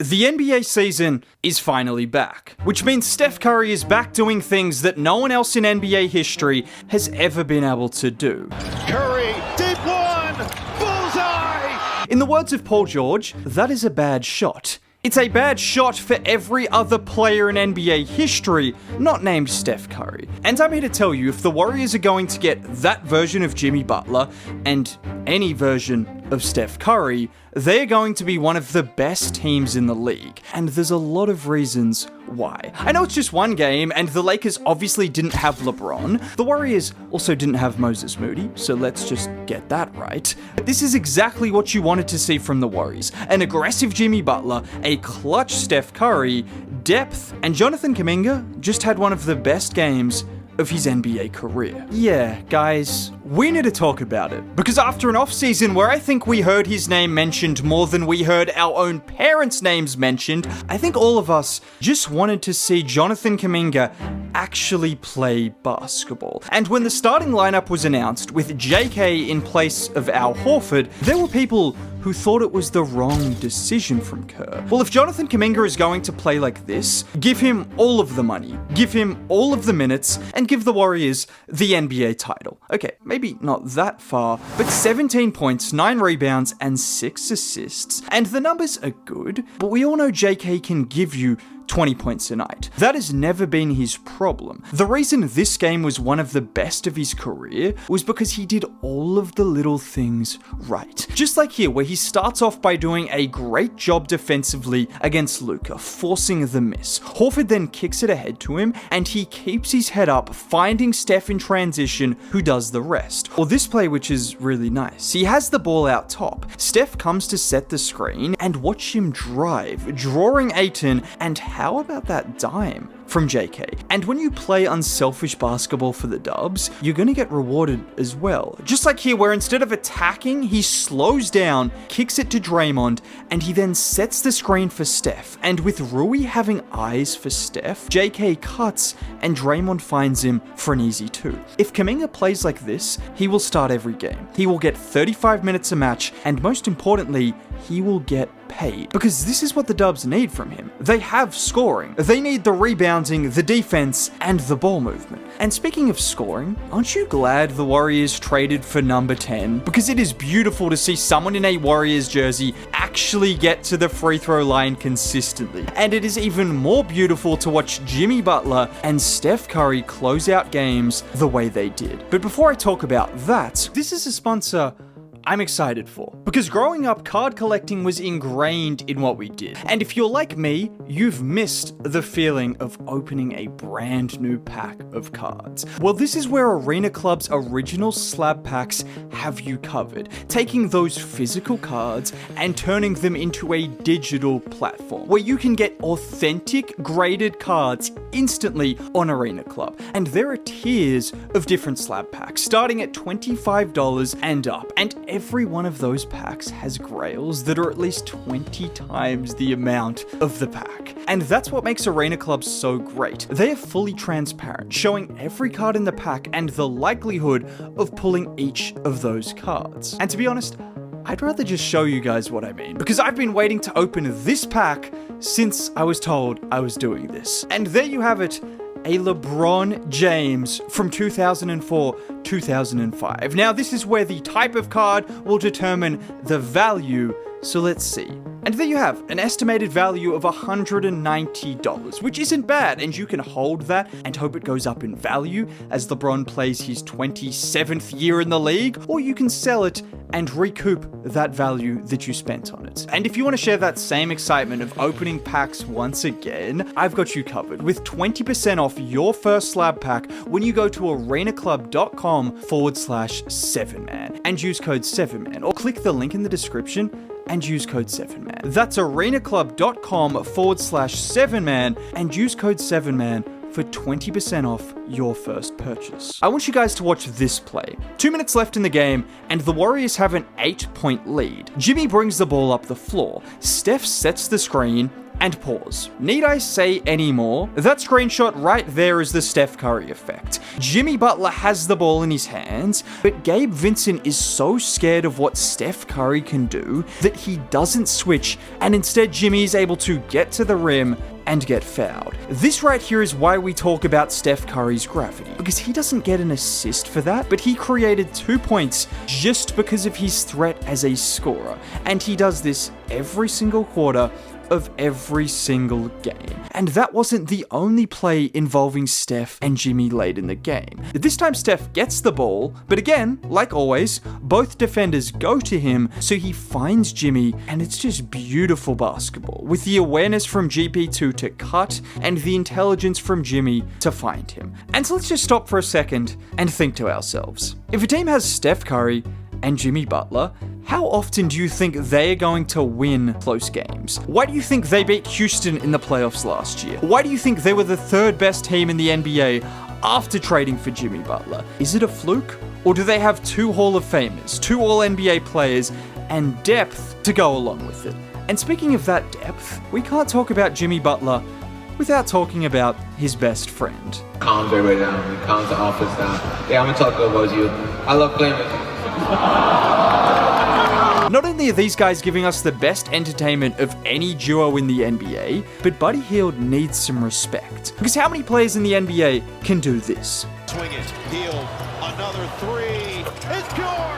The NBA season is finally back, which means Steph Curry is back doing things that no one else in NBA history has ever been able to do. Curry, deep one, bullseye! In the words of Paul George, that is a bad shot. It's a bad shot for every other player in NBA history not named Steph Curry. And I'm here to tell you, if the Warriors are going to get that version of Jimmy Butler and any version of Steph Curry, they're going to be one of the best teams in the league. And there's a lot of reasons why. I know it's just one game, and the Lakers obviously didn't have LeBron. The Warriors also didn't have Moses Moody, so let's just get that right. But this is exactly what you wanted to see from the Warriors. An aggressive Jimmy Butler, a clutch Steph Curry, depth, and Jonathan Kaminga just had one of the best games of his NBA career. Yeah, guys, we need to talk about it. Because after an offseason where I think we heard his name mentioned more than we heard our own parents' names mentioned, I think all of us just wanted to see Jonathan Kaminga actually play basketball. And when the starting lineup was announced, with JK in place of Al Horford, there were people who thought it was the wrong decision from Kerr. Well, if Jonathan Kaminga is going to play like this, give him all of the money, give him all of the minutes, and give the Warriors the NBA title. Okay, maybe not that far, but 17 points, 9 rebounds, and 6 assists. And the numbers are good, but we all know JK can give you 20 points a night. That has never been his problem. The reason this game was one of the best of his career was because he did all of the little things right. Just like here, where he starts off by doing a great job defensively against Luka, forcing the miss. Horford then kicks it ahead to him, and he keeps his head up, finding Steph in transition, who does the rest. Or this play, which is really nice. He has the ball out top. Steph comes to set the screen, and watch him drive, drawing Ayton, and how about that dime from JK? And when you play unselfish basketball for the Dubs, you're going to get rewarded as well. Just like here, where instead of attacking, he slows down, kicks it to Draymond, and he then sets the screen for Steph. And with Rui having eyes for Steph, JK cuts and Draymond finds him for an easy 2. If Kaminga plays like this, he will start every game. He will get 35 minutes a match, and most importantly, he will get paid. Because this is what the Dubs need from him. They have scoring. They need the rebounding, the defense, and the ball movement. And speaking of scoring, aren't you glad the Warriors traded for number 10? Because it is beautiful to see someone in a Warriors jersey actually get to the free throw line consistently. And it is even more beautiful to watch Jimmy Butler and Steph Curry close out games the way they did. But before I talk about that, this is a sponsor I'm excited for. Because growing up, card collecting was ingrained in what we did. And if you're like me, you've missed the feeling of opening a brand new pack of cards. Well, this is where Arena Club's original slab packs have you covered, taking those physical cards and turning them into a digital platform where you can get authentic graded cards instantly on Arena Club. And there are tiers of different slab packs, starting at $25 and up. And every one of those packs has grails that are at least 20 times the amount of the pack. And that's what makes Arena Club so great. They are fully transparent, showing every card in the pack and the likelihood of pulling each of those cards. And to be honest, I'd rather just show you guys what I mean, because I've been waiting to open this pack since I was told I was doing this. And there you have it, a LeBron James from 2004-2005. Now, this is where the type of card will determine the value, so let's see. And there you have an estimated value of $190, which isn't bad, and you can hold that and hope it goes up in value as LeBron plays his 27th year in the league, or you can sell it and recoup that value that you spent on it. And if you want to share that same excitement of opening packs once again, I've got you covered with 20% off your first slab pack when you go to arenaclub.com/7man and use code 7man, or click the link in the description and use code 7man. That's arenaclub.com/7man and use code 7man for 20% off your first purchase. I want you guys to watch this play. 2 minutes left in the game, and the Warriors have an 8-point lead. Jimmy brings the ball up the floor. Steph sets the screen, And pause. Need I say any more? That screenshot right there is the Steph Curry effect. Jimmy Butler has the ball in his hands, but Gabe Vincent is so scared of what Steph Curry can do that he doesn't switch, and instead Jimmy is able to get to the rim and get fouled. This right here is why we talk about Steph Curry's gravity, because he doesn't get an assist for that, but he created 2 points just because of his threat as a scorer, and he does this every single quarter of every single game. And that wasn't the only play involving Steph and Jimmy late in the game. This time Steph gets the ball, but again, like always, both defenders go to him, so he finds Jimmy, and it's just beautiful basketball, with the awareness from GP2 to cut, and the intelligence from Jimmy to find him. And so let's just stop for a second and think to ourselves. If a team has Steph Curry and Jimmy Butler, how often do you think they are going to win close games? Why do you think they beat Houston in the playoffs last year? Why do you think they were the third best team in the NBA after trading for Jimmy Butler? Is it a fluke? Or do they have 2 Hall of Famers, 2 All-NBA players, and depth to go along with it? And speaking of that depth, we can't talk about Jimmy Butler without talking about his best friend. Calms everybody down, he calms the offense down. Yeah, I'm gonna talk about you. I love playing with you. Not only are these guys giving us the best entertainment of any duo in the NBA, but Buddy Hield needs some respect. Because how many players in the NBA can do this? Swing it, Hield, another three, it's pure!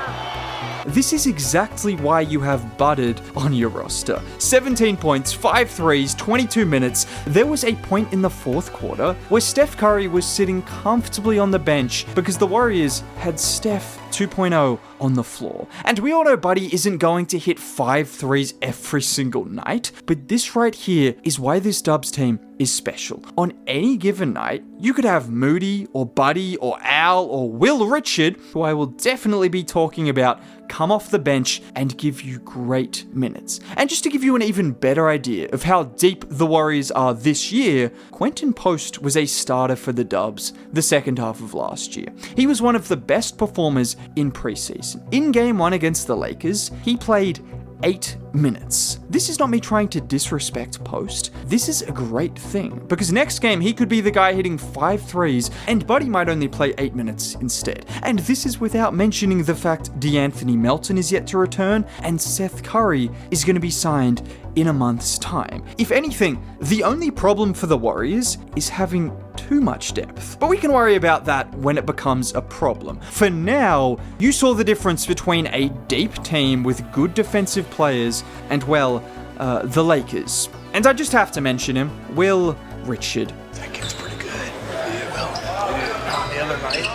This is exactly why you have Budded on your roster. 17 points, 5 threes, 22 minutes. There was a point in the fourth quarter where Steph Curry was sitting comfortably on the bench because the Warriors had Steph 2.0 on the floor. And we all know Buddy isn't going to hit 5 threes every single night, but this right here is why this Dubs team is special. On any given night, you could have Moody or Buddy or Al or Will Richard, who I will definitely be talking about, come off the bench and give you great minutes. And just to give you an even better idea of how deep the Warriors are this year, Quentin Post was a starter for the Dubs the second half of last year. He was one of the best performers in preseason. In Game 1 against the Lakers, he played 8 minutes. This is not me trying to disrespect Post. This is a great thing, because next game he could be the guy hitting 5 threes and Buddy might only play 8 minutes instead. And this is without mentioning the fact DeAnthony Melton is yet to return and Seth Curry is going to be signed in a month's time. If anything, the only problem for the Warriors is having too much depth. But we can worry about that when it becomes a problem. For now, you saw the difference between a deep team with good defensive players and, well, the Lakers. And I just have to mention him, Will Richard. That kid's pretty good. Yeah, well, the other night,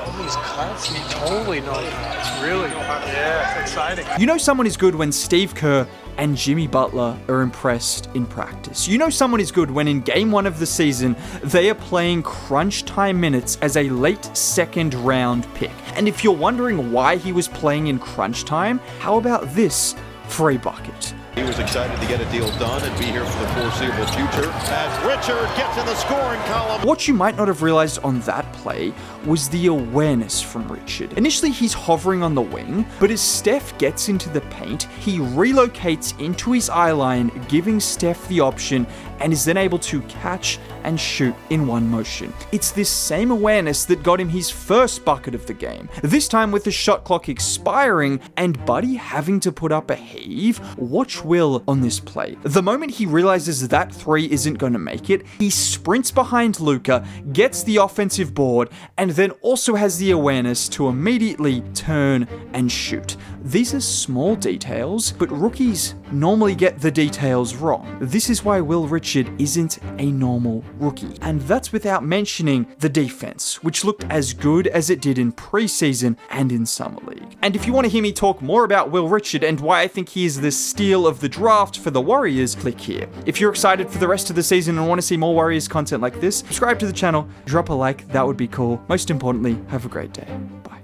all these cuts, you totally know that. It's really, yeah, it's exciting. You know someone is good when Steve Kerr and Jimmy Butler are impressed in practice. You know someone is good when in Game 1 of the season, they are playing crunch time minutes as a late second round pick. And if you're wondering why he was playing in crunch time, how about this for a bucket? He was excited to get a deal done and be here for the foreseeable future as Richard gets in the scoring column. What you might not have realized on that play was the awareness from Richard. Initially, he's hovering on the wing, but as Steph gets into the paint, he relocates into his eye line, giving Steph the option, and is then able to catch and shoot in one motion. It's this same awareness that got him his first bucket of the game, this time with the shot clock expiring and Buddy having to put up a heave. Watch Will on this play. The moment he realizes that 3 isn't going to make it, he sprints behind Luka, gets the offensive board, and then also has the awareness to immediately turn and shoot. These are small details, but rookies normally get the details wrong. This is why Will Richard isn't a normal rookie. And that's without mentioning the defense, which looked as good as it did in preseason and in Summer League. And if you want to hear me talk more about Will Richard and why I think he is the steal of the draft for the Warriors, click here. If you're excited for the rest of the season and want to see more Warriors content like this, subscribe to the channel, drop a like, that would be cool. Most importantly, have a great day. Bye.